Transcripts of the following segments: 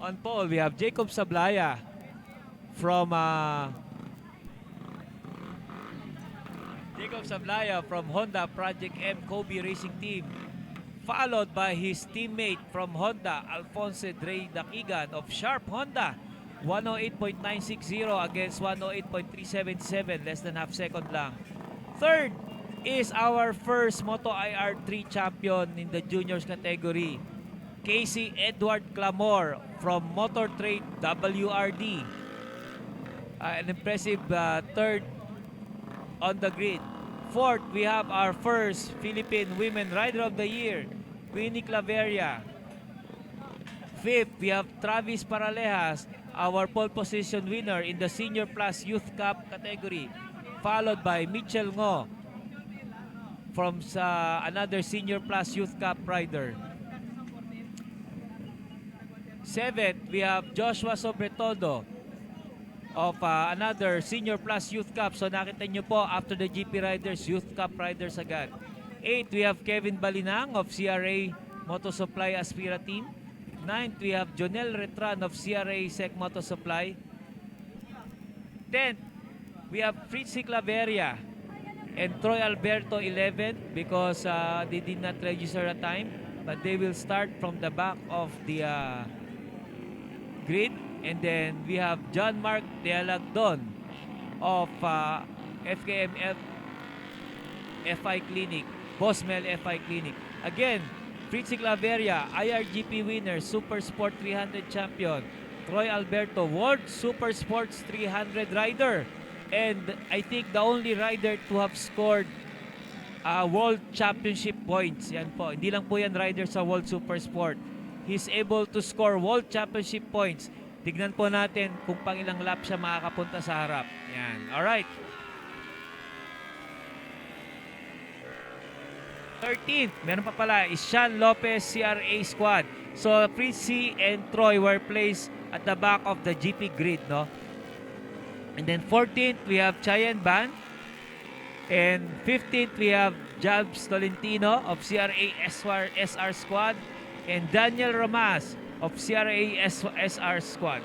On pole, we have Jacob Sablaya from Honda Project M Kobe Racing Team, followed by his teammate from Honda, Alfonso Dre Dakigan of Sharp Honda, 108.960 against 108.377, less than half second lang. Third is our first Moto IR3 champion in the juniors category, Casey Edward Clamor from Motor Trade WRD. An impressive third on the grid. Fourth, we have our first Philippine Women Rider of the Year, Winnie Claveria. Fifth, we have Travis Paralejas, our pole position winner in the Senior Plus Youth Cup category, followed by Mitchell Ngo from another Senior Plus Youth Cup rider. Seventh, we have Joshua Sobretodo of another Senior Plus Youth Cup. So nakita nyo po, after the GP Riders, Youth Cup riders agad. 8, we have Kevin Balinang of CRA Moto Supply Aspira Team. 9th, we have Jonel Retran of CRA Sec Moto Supply. 10th, we have Fritzy Claveria and Troy Alberto 11 because they did not register a time, but they will start from the back of the grid. And then we have John Mark De Alagdon of FKM FI Clinic, Bosmel FI Clinic. Again, Fritzy Claveria, IRGP winner, Super Sport 300 champion. Troy Alberto, World Super Sports 300 rider. And I think the only rider to have scored World Championship points. Yan po. Hindi lang po yan rider sa World Super Sport. He's able to score World Championship points. Tignan po natin kung pang ilang lap siya makakapunta sa harap. Yan. Alright. 13th, meron pa pala, is Sean Lopez CRA squad. So, Fritzy and Troy were placed at the back of the GP grid, no? And then 14th, we have Chayan Ban. And 15th, we have Jabs Tolentino of CRA SR squad. And Daniel Romas of CRA SR squad.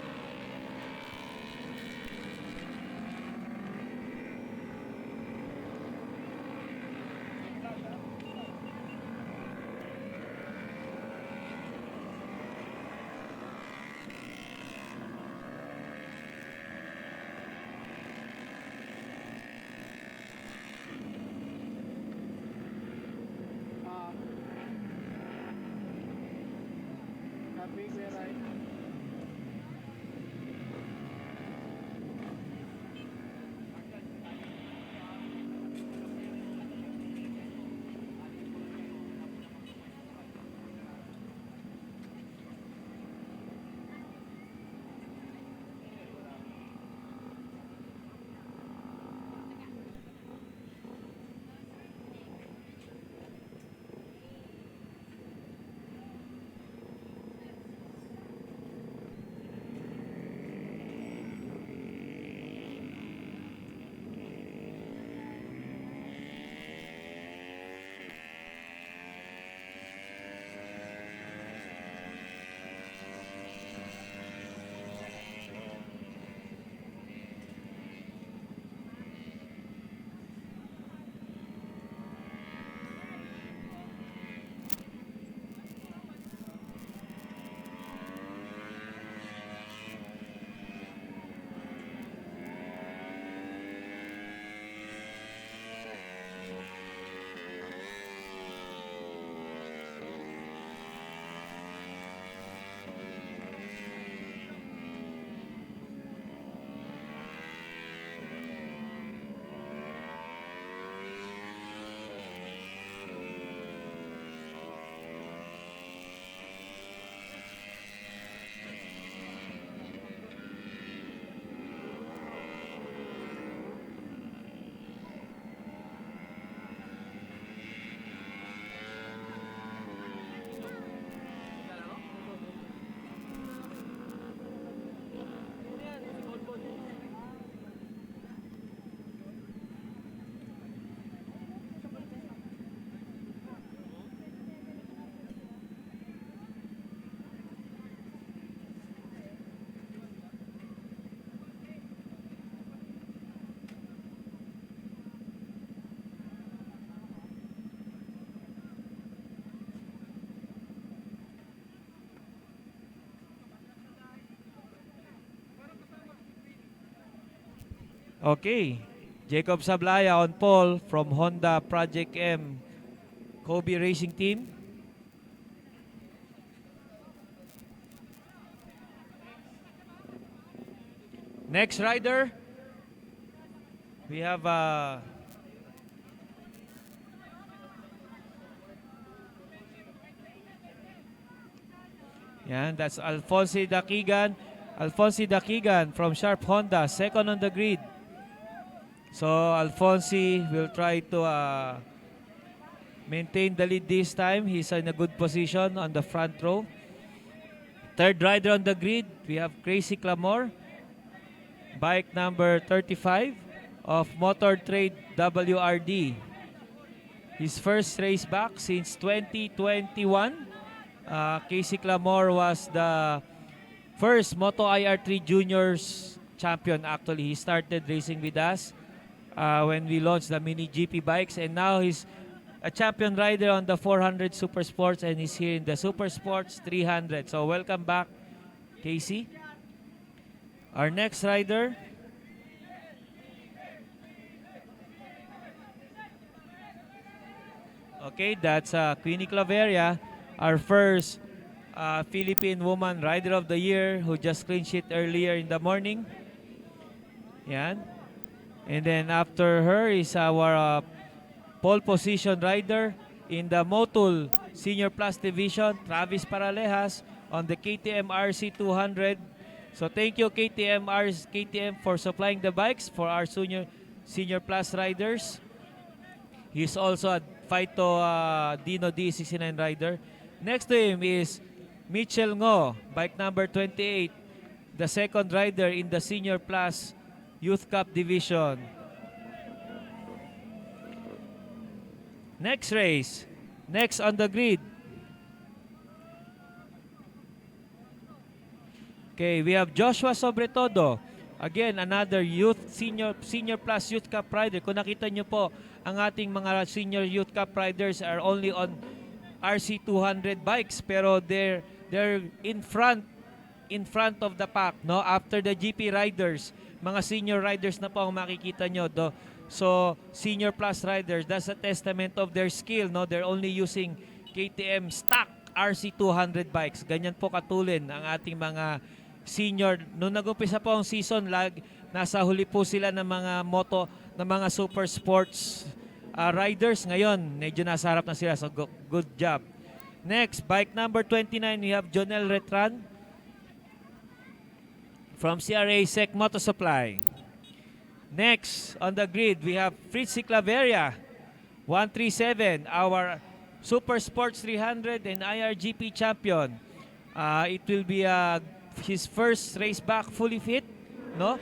Okay. Jacob Sablaya on pole from Honda Project M Kobe Racing Team. Next rider, we have yan, that's Alfonso Dakigan. Alfonso Dakigan from Sharp Honda, second on the grid. So Alfonso will try to maintain the lead this time. He's in a good position on the front row. Third rider on the grid, we have Crazy Clamor, bike number 35 of Motor Trade WRD. His first race back since 2021. Casey Clamor was the first Moto IR3 Juniors champion. Actually, he started racing with us when we launched the mini GP bikes, and now he's a champion rider on the 400 Super Sports, and he's here in the Super Sports 300. So welcome back, Casey. Our next rider, okay, that's Queenie Claveria, our first Philippine Woman Rider of the Year who just clean sheet earlier in the morning. Yan. And then after her is our pole position rider in the Motul Senior Plus Division, Travis Paralejas on the KTM RC 200. So thank you KTM for supplying the bikes for our Senior Plus riders. He's also a Phyto Dino D69 rider. Next to him is Mitchell Ngo, bike number 28, the second rider in the Senior Plus Youth Cup Division. Next race, next on the grid. Okay, we have Joshua Sobretodo. Again, another Senior Plus Youth Cup rider. Kung nakita nyo po, ang ating mga Senior Youth Cup riders are only on RC 200 bikes, pero they're in front of the pack, no? After the GP riders, mga senior riders na po ang makikita nyo. So, Senior Plus riders, that's a testament of their skill, no? They're only using KTM stock RC 200 bikes. Ganyan po katulin ang ating mga senior. Nung nag-umpisa po ang season, nasa huli po sila ng mga super sports riders. Ngayon, medyo nasa harap na sila. So, good job. Next, bike number 29, we have Jonel Retran from CRA Sec Moto Supply. Next, on the grid, we have Fritzy Claveria, 137, our Super Sports 300 and IRGP champion. It will be his first race back fully fit, no?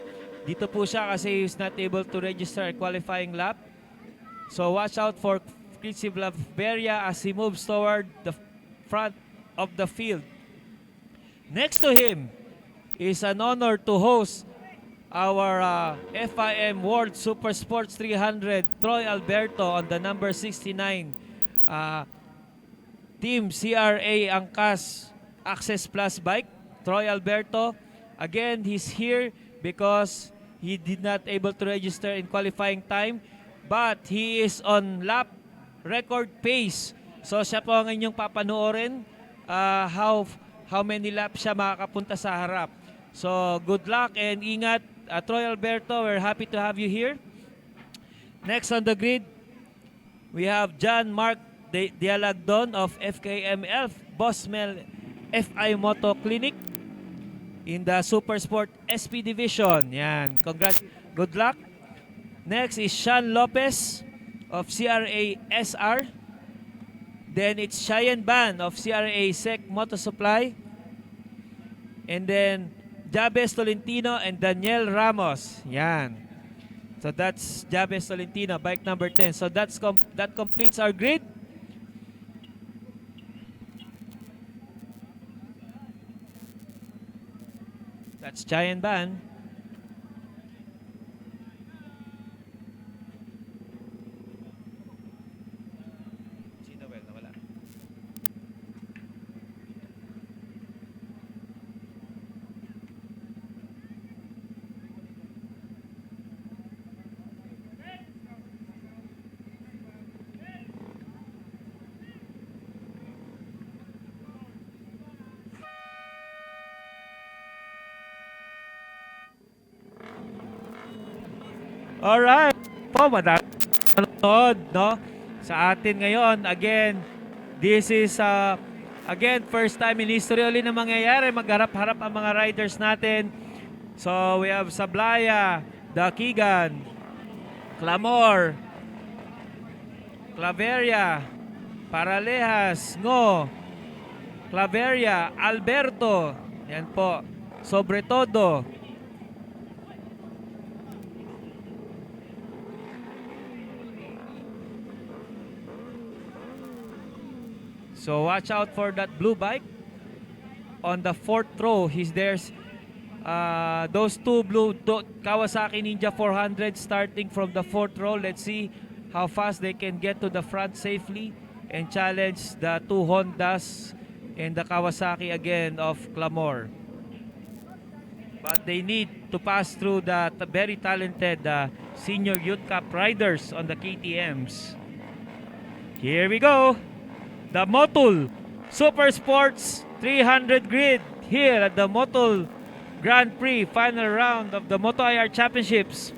Dito po siya kasi he's not able to register a qualifying lap. So watch out for Fritzy Claveria as he moves toward the front of the field. Next to him is an honor to host our FIM World Super Sports 300, Troy Alberto on the number 69 Team CRA Angkas Access Plus bike. Troy Alberto, again, he's here because he did not able to register in qualifying time, but he is on lap record pace. So siya po ang inyong papanoorin how many laps siya makakapunta sa harap. So good luck and ingat, Troy Alberto. We're happy to have you here. Next on the grid, we have John Mark Dialagdon of FKM Elf Bosmel FI Moto Clinic in the Super Sport SP Division. Yan. Congrats. Good luck. Next is Sean Lopez of CRA SR. Then it's Cheyenne Ban of CRA Sec Moto Supply. And then Jabez Tolentino and Daniel Ramos. Yan. So that's Jabez Tolentino, bike number 10. So that completes our grid. That's Cheyenne Ban. Alright. Po, madami nanonood, no? Sa atin ngayon, again, this is, again, first time in history ulit na mangyayari. Magharap-harap ang mga riders natin. So, we have Sablaya, Dakigan, Clamor, Claveria, Paralejas, Ngo, Claveria, Alberto. Yan po. Sobre todo. So watch out for that blue bike. On the fourth row, there's those two blue Kawasaki Ninja 400 starting from the fourth row. Let's see how fast they can get to the front safely and challenge the two Hondas and the Kawasaki again of Clamor. But they need to pass through the very talented senior youth cup riders on the KTMs. Here we go. The Motul Super Sports 300 grid here at the Motul Grand Prix final round of the Moto IR Championships.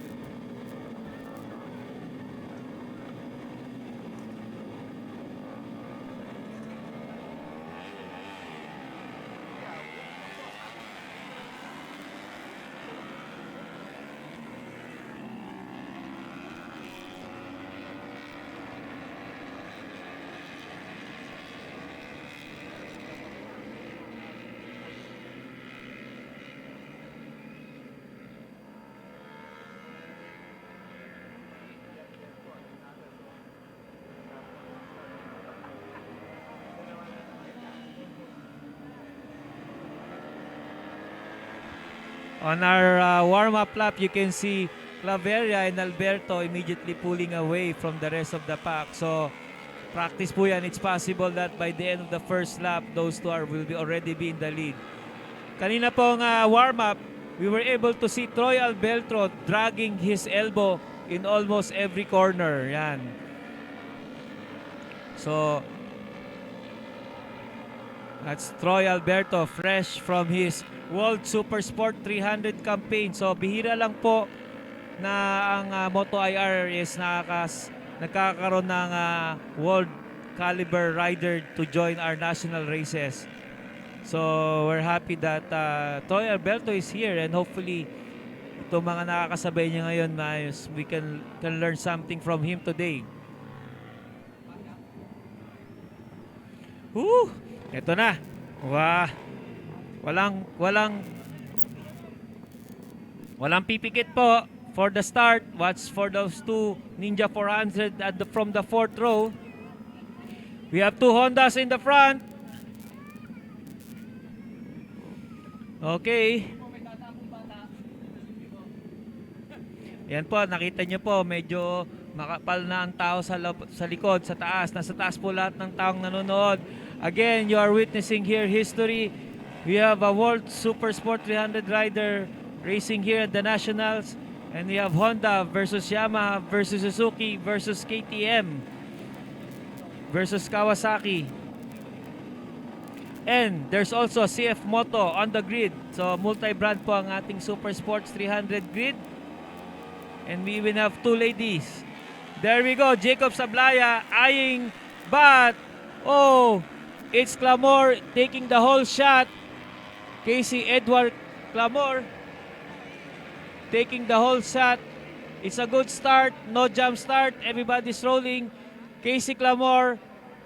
On our warm-up lap, you can see Claveria and Alberto immediately pulling away from the rest of the pack. So, practice po yan. It's possible that by the end of the first lap, those two will already be in the lead. Kanina pong warm-up, we were able to see Troy Alberto dragging his elbow in almost every corner. Yan. So, that's Troy Alberto, fresh from his World Super Sport 300 campaign. So, bihira lang po na ang Moto IR is nagkakaroon ng world caliber rider to join our national races. So, we're happy that Troy Alberto is here and hopefully itong mga nakakasabay niya ngayon, we can learn something from him today. Ito na. Wow. Walang pipikit po for the start. Watch for those two Ninja 400 from the fourth row. We have two Hondas in the front. Okay. Yan po, nakita nyo po, medyo makapal na ang tao sa likod, sa taas. Nasa taas po lahat ng taong nanonood. Again, you are witnessing here history. We have a World Super Sport 300 rider racing here at the Nationals. And we have Honda versus Yamaha versus Suzuki versus KTM versus Kawasaki. And there's also CF Moto on the grid. So multi-brand po ang ating Super Sports 300 grid. And we even have two ladies. There we go, Jacob Sablaya eyeing, but it's Clamor taking the whole shot. Casey Edward Clamor taking the whole shot. It's a good start, no jump start. Everybody's rolling. Casey Clamor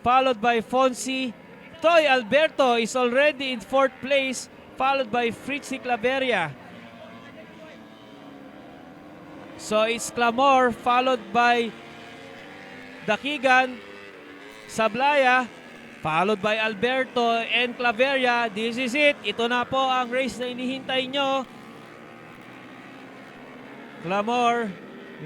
followed by Fonsi. Troy Alberto is already in fourth place, followed by Fritzy Claveria. So it's Clamor followed by Dakigan, Sablaya, followed by Alberto and Claveria. This is it. Ito na po ang race na inihintay nyo. Clamor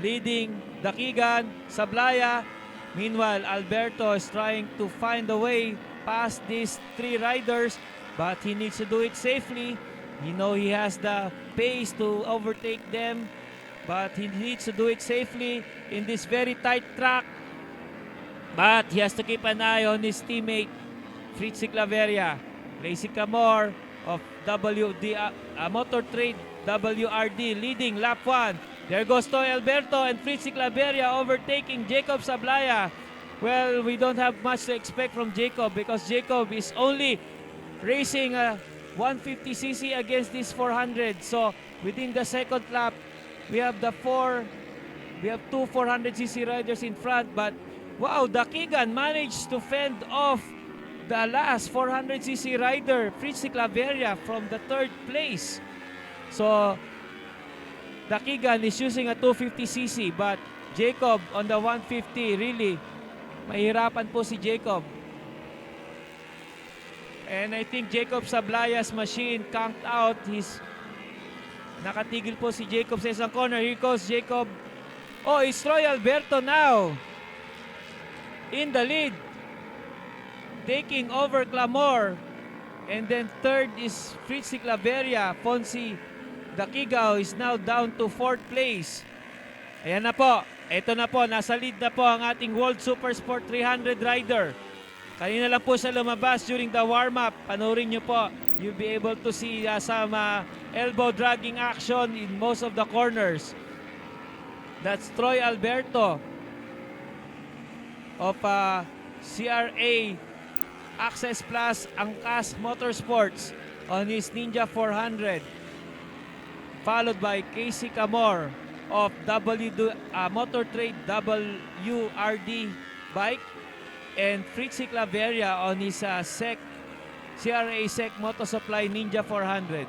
leading Dakigan, Sablaya. Meanwhile, Alberto is trying to find a way past these three riders, but he needs to do it safely. You know he has the pace to overtake them, but he needs to do it safely in this very tight track. But he has to keep an eye on his teammate, Fritzy Claveria. Lacy Camor of WD Motor Trade WRD leading lap 1. There goes Toy Alberto and Fritzy Claveria overtaking Jacob Sablaya. Well, we don't have much to expect from Jacob because Jacob is only racing 150cc against this 400. So within the second lap, we have two 400cc riders in front. But wow, Dakigan managed to fend off the last 400cc rider, Fritzy Claveria, from the third place. So Dakigan is using a 250cc, but Jacob on the 150, really mahirapan po si Jacob. And I think Jacob Sablaya's machine conked out. Nakatigil po si Jacob sa isang corner. Here goes Jacob. Oh, it's Troy Alberto now in the lead, taking over Clamor. And then third is Fritzy Claveria. Fonzie Dakigaw is now down to fourth place. Ayan na po. Ito na po. Nasa lead na po ang ating World Super Sport 300 rider. Kanina lang po siya lumabas during the warm-up. Panoorin nyo po. You'll be able to see some elbow dragging action in most of the corners. That's Troy Alberto of CRA Access Plus Angkas Motorsports on his Ninja 400. Followed by Casey Camor of Motor Trade WRD bike, and Fritzy Claveria on his CRA Sec Moto Supply Ninja 400.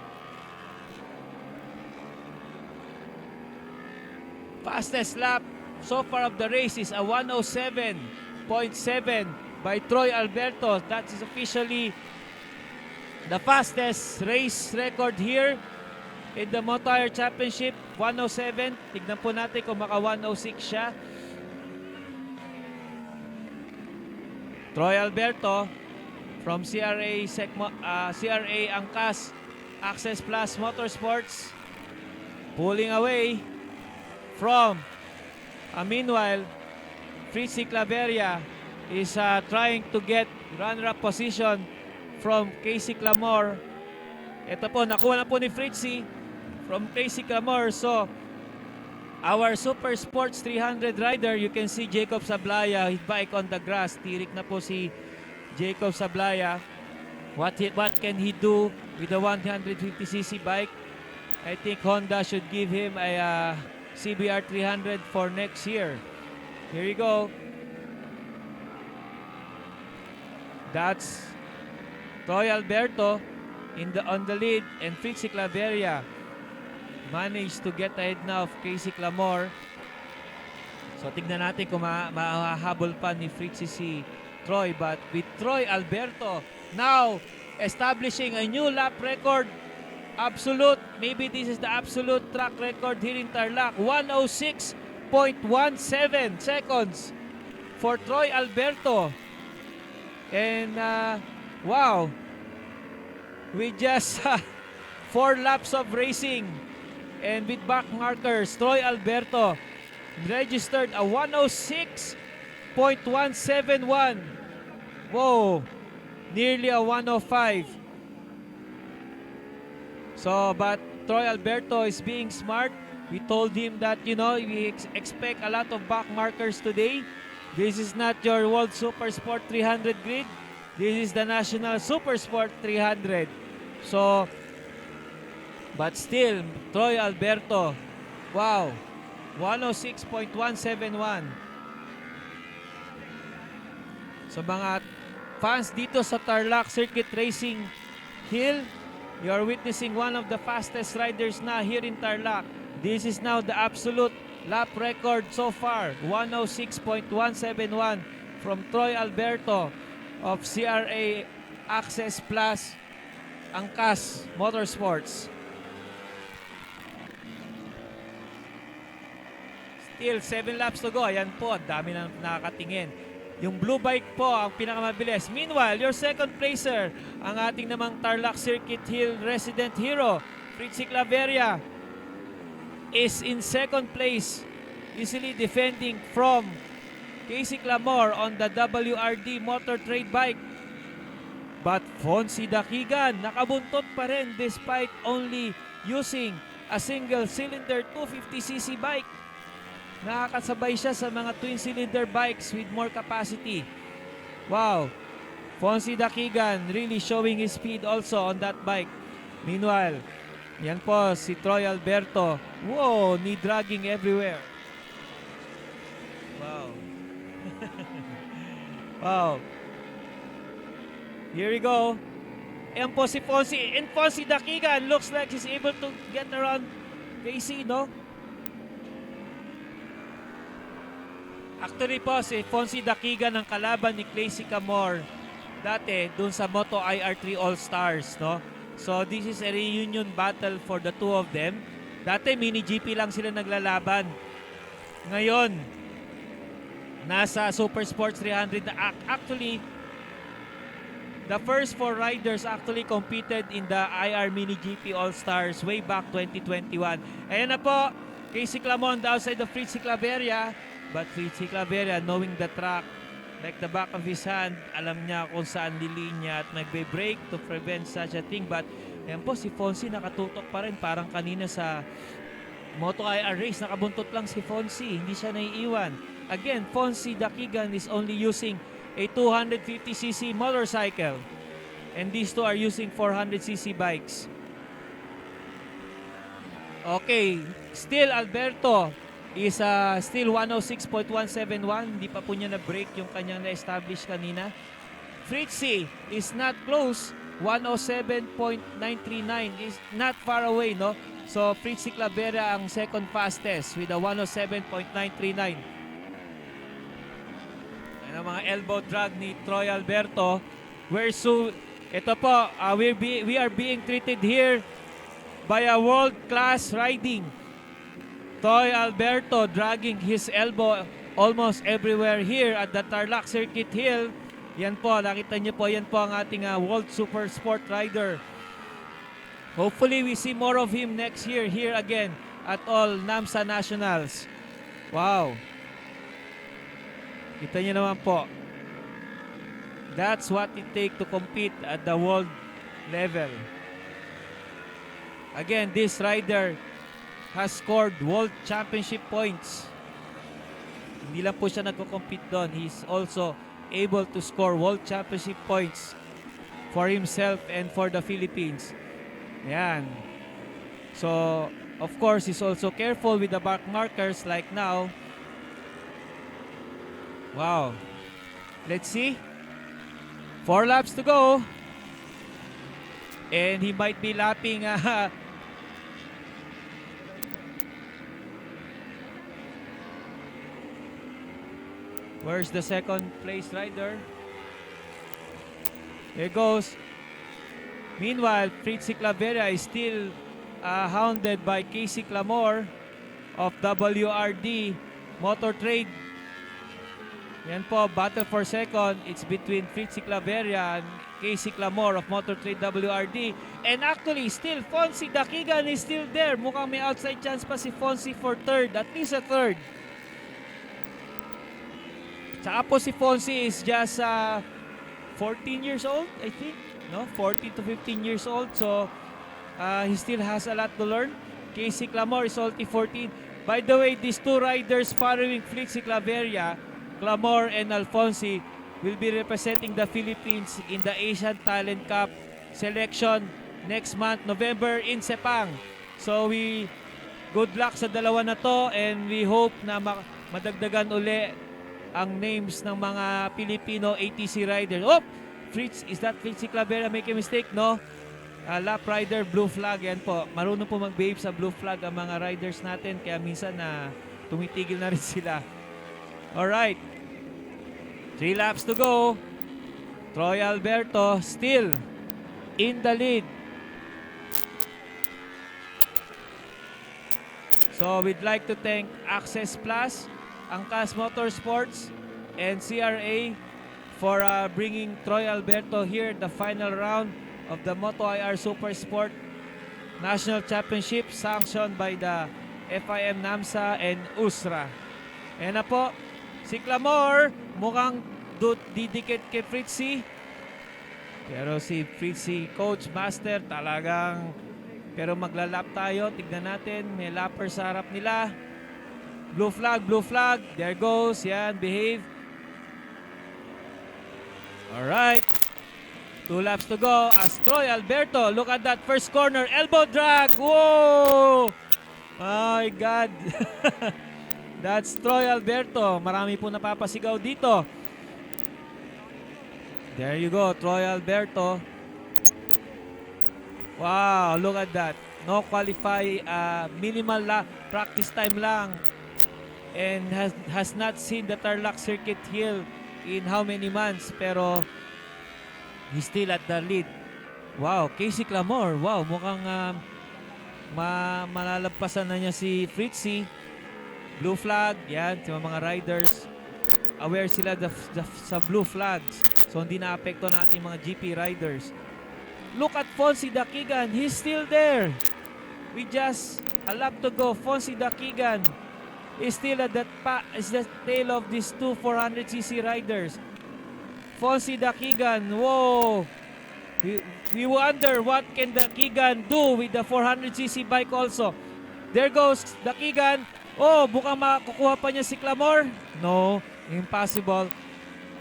Fastest lap so far of the race is a 107.7 by Troy Alberto. That is officially the fastest race record here in the Moto Championship. 107. Tignan po natin kung maka 106 siya. Troy Alberto from CRA Angkas Access Plus Motorsports pulling away from meanwhile Fritzy Claveria is trying to get runner-up position from Casey Clamor. Ito po, nakuha na po ni Fritzy from Casey Clamor. So our Super Sports 300 rider, you can see Jacob Sablaya, his bike on the grass. Tirik na po si Jacob Sablaya. What can he do with the 150cc bike? I think Honda should give him a CBR 300 for next year. Here you go. That's Troy Alberto on the lead, and Fritzy Claveria managed to get ahead now of Casey Clamor. So tignan natin kung mahahabol pa ni Fritzy si Troy. But with Troy Alberto now establishing a new lap record, absolute, maybe this is the absolute track record here in Tarlac. 106.17 seconds for Troy Alberto. And wow, we just 4 laps of racing, and with back markers, Troy Alberto registered a 106.171. Whoa, nearly a 105. So, but Troy Alberto is being smart. We told him that, we expect a lot of back markers today. This is not your World Super Sport 300 grid. This is the National Super Sport 300. So, but still, Troy Alberto, wow, 106.171. So mga fans dito sa Tarlac Circuit Racing Hill, you are witnessing one of the fastest riders na here in Tarlac. This is now the absolute lap record so far, 106.171 from Troy Alberto of CRA Access Plus Angkas Motorsports. Still 7 laps to go. Ayan po, dami na nakakatingin. Yung blue bike po ang pinakamabilis. Meanwhile, your second placer, ang ating namang Tarlac Circuit Hill resident hero, Fritzy Claveria, is in second place, easily defending from Casey Clamor on the WRD Motor Trade bike. But Fonzie Dakigan nakabuntot pa rin despite only using a single-cylinder 250cc bike. Nakakasabay siya sa mga twin-cylinder bikes with more capacity. Wow! Fonzie Dakigan really showing his speed also on that bike. Meanwhile, yan po si Troy Alberto. Whoa! Knee dragging everywhere. Wow. Wow. Here we go. Ayan po si Fonzie. And Fonzie Dakigan looks like he's able to get around Casey, no? Actually po, si Fonzie Dakigan ang kalaban ni Casey Camor dati dun sa Moto IR3 All-Stars, no? So this is a reunion battle for the two of them. Dati mini GP lang sila naglalaban. Ngayon, nasa Super Sports 300 na actually the first four riders actually competed in the IR Mini GP All-Stars way back 2021. Ayan na po, Casey Clamon outside of Fritzy Claveria. But Fritzy Claveria, knowing the track like the back of his hand, alam niya kung saan lilinya at nagbe-brake to prevent such a thing. But ayan po, si Fonzie nakatutok pa rin. Parang kanina sa Moto IR race, nakabuntot lang si Fonzie. Hindi siya naiiwan. Again, Fonzie Dakigan is only using a 250cc motorcycle. And these two are using 400cc bikes. Okay, still Alberto is still 106.171. Hindi pa po niya na-break yung kanyang na-establish kanina. Fritzy is not close. 107.939 is not far away, no? So Fritzy Claveria ang second fastest with a 107.939. Ayan ang mga elbow drag ni Troy Alberto. Ito po, we are being treated here by a world-class riding. Troy Alberto dragging his elbow almost everywhere here at the Tarlac Circuit Hill. Yan po, nakita niyo po, yan po ang ating World Super Sport Rider. Hopefully we see more of him next year here again at all NAMSA Nationals. Wow. Kita niyo naman po. That's what it takes to compete at the world level. Again, this rider has scored world championship points. Hindi lang po siya nagko-compete doon. He's also able to score world championship points for himself and for the Philippines. Yan. So, of course, he's also careful with the back markers like now. Wow. Let's see. 4 laps to go. And he might be lapping where's the second place rider? There goes. Meanwhile, Fritzy Claveria is still hounded by Casey Clamor of WRD Motor Trade. Yan po, battle for second. It's between Fritzy Claveria and Casey Clamor of Motor Trade WRD. And actually, still, Fonzie Dakigan is still there. Mukhang may outside chance pa si Fonzie for third. At least a third. Tsaka po si Fonzie is just 14 years old, I think. No, 14 to 15 years old. So, he still has a lot to learn. Casey Clamor is only 14. By the way, these two riders following Fritzy Claveria, Clamor and Alfonsi, will be representing the Philippines in the Asian Talent Cup selection next month, November in Sepang. So, good luck sa dalawa na to and we hope na madagdagan uli ang names ng mga Filipino ATC riders. Oh! Is that Fritzy Claveria make a mistake? No. Lap rider, blue flag. Yan po. Marunong po mag-behave sa blue flag ang mga riders natin. Kaya minsan tumitigil na rin sila. Alright. 3 laps to go. Troy Alberto still in the lead. So we'd like to thank Access Plus, Angkas Motorsports, and CRA for bringing Troy Alberto here the final round of the Moto IR Super Sport National Championship sanctioned by the FIM NAMSA and USRA. Ayan na po, si Clamor mukhang didikit kay Fritzy. Pero si Fritzy Coach Master talagang Pero maglalap tayo. Tignan natin. May lapper sa harap nila. Blue flag, blue flag. There goes. Yan, behave. Alright. 2 laps to go. As Troy Alberto, look at that first corner. Elbow drag. Whoa! My God. That's Troy Alberto. Marami po napapasigaw dito. There you go, Troy Alberto. Wow, look at that. No qualify, minimal practice time lang. And has not seen the Tarlac Circuit Hill in how many months. Pero he's still at the lead. Wow, Casey Clamore. Wow, mukhang malalagpasan na niya si Fritzy. Blue flag, yan, sa mga riders. Aware sila sa blue flags. So hindi na-apekto na ating mga GP riders. Look at Fonzie Dakigan. He's still there. We just a lap to go. Fonzie Dakigan is still at is the tail of these two 400cc riders. Fonzie Dakigan, whoa! We wonder what can Dakigan do with the 400cc bike also. There goes Dakigan. Oh, bukang makukuha pa niya si Clamore. No, impossible.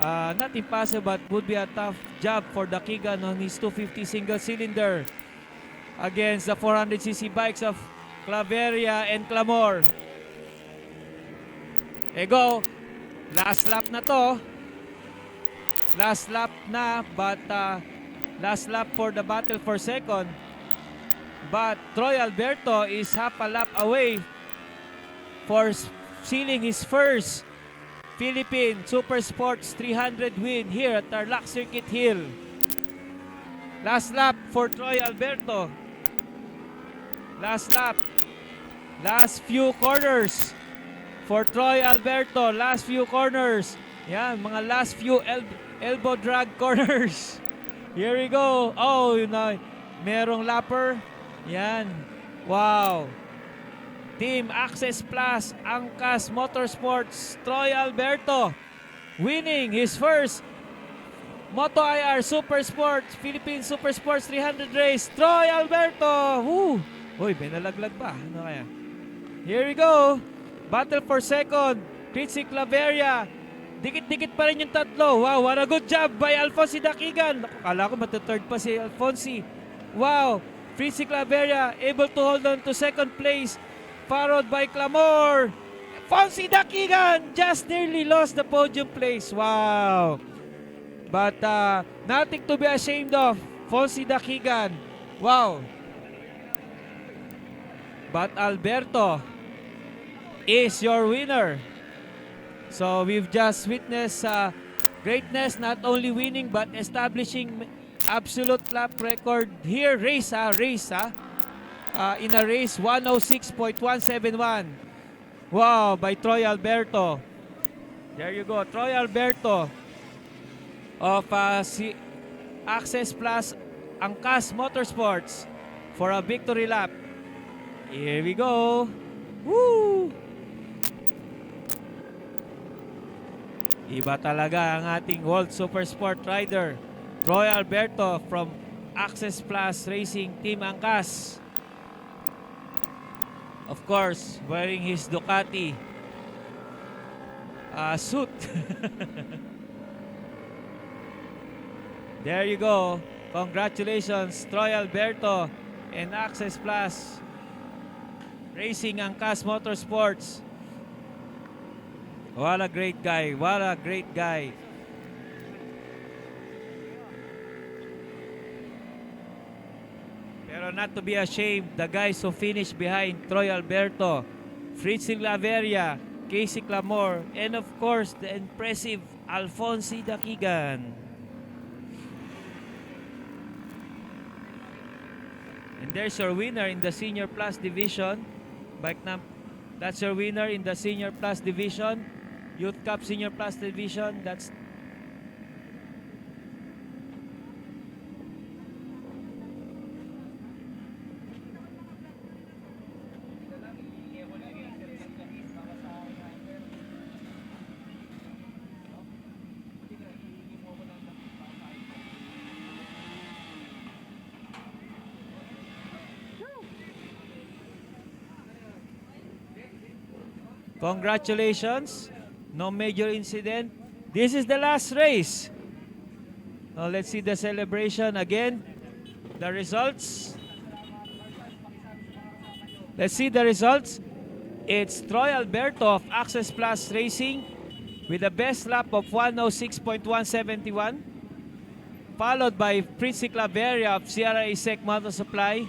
Not impossible, but would be a tough job for Dakigan on his 250 single cylinder against the 400cc bikes of Claveria and Clamore. Go. Last lap na to. Last lap na, but last lap for the battle for second. But Troy Alberto is half a lap away for sealing his first Philippine Super Sports 300 win here at Tarlac Circuit Hill. Last lap for Troy Alberto. Last lap. Last few corners for Troy Alberto. Last few corners. Yan, mga last few elbow drag corners. Here we go. Oh, yun na. Merong lapper. Yan. Wow. Team Access Plus, Angkas Motorsports, Troy Alberto winning his first Moto IR Super Sports, Philippine Super Sports 300 race. Troy Alberto! Woo! Uy, may nalaglag ba? Ano kaya? Here we go. Battle for second. Fritzy Claveria. Dikit-dikit pa rin yung tatlo. Wow, what a good job by Alfonsi Dakigan. Kala ko matu-third pa si Alfonsi. Wow, Fritzy Claveria able to hold on to second place. Followed by Clamore. Fonzie Dakigan just nearly lost the podium place. Wow. But nothing to be ashamed of. Fonzie Dakigan. Wow. But Alberto is your winner. So we've just witnessed greatness, not only winning but establishing absolute lap record here. Race. In a race 106.171. Wow, by Troy Alberto. There you go, Troy Alberto of Access Plus Angkas Motorsports for a victory lap. Here we go. Woo! Iba talaga ang ating World Super Sport rider, Troy Alberto from Access Plus Racing Team Angkas. Of course, wearing his Ducati suit. There you go. Congratulations, Troy Alberto and Access Plus Racing Angkas Motorsports. What a great guy. What a great guy. Pero not to be ashamed, the guys who finished behind Troy Alberto, Fritzy Claveria, Casey Clamore, and of course, the impressive Alfonsi Dakigan. And there's your winner in the Senior Plus Division. That's your winner in the Senior Plus Division. Youth Cup Senior Plus Division. That's Congratulations. No major incident. This is the last race. Let's see the celebration again. The results. Let's see the results. It's Troy Alberto of Access Plus Racing with the best lap of 106.171. Followed by Fritzy Claveria of Sierra Isec Motor Supply.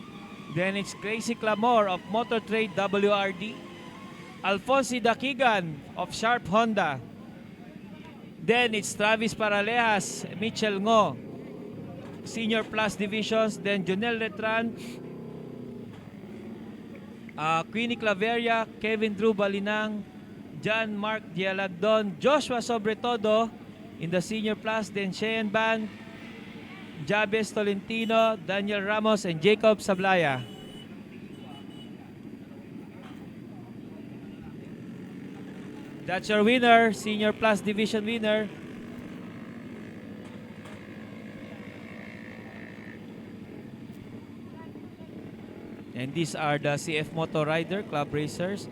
Then it's Gracie Clamor of Motor Trade WRD. Alfonso Dakigan of Sharp Honda. Then it's Travis Paralejas, Mitchell Ngo, Senior Plus Divisions. Then Jonel Letran, Queenie Claveria, Kevin Drew Balinang, John Mark Dialagdon, Joshua Sobretodo in the Senior Plus. Then Cheyenne Ban, Jabez Tolentino, Daniel Ramos, and Jacob Sablaya. That's your winner, Senior Plus Division winner. And these are the CF Moto Rider Club Racers.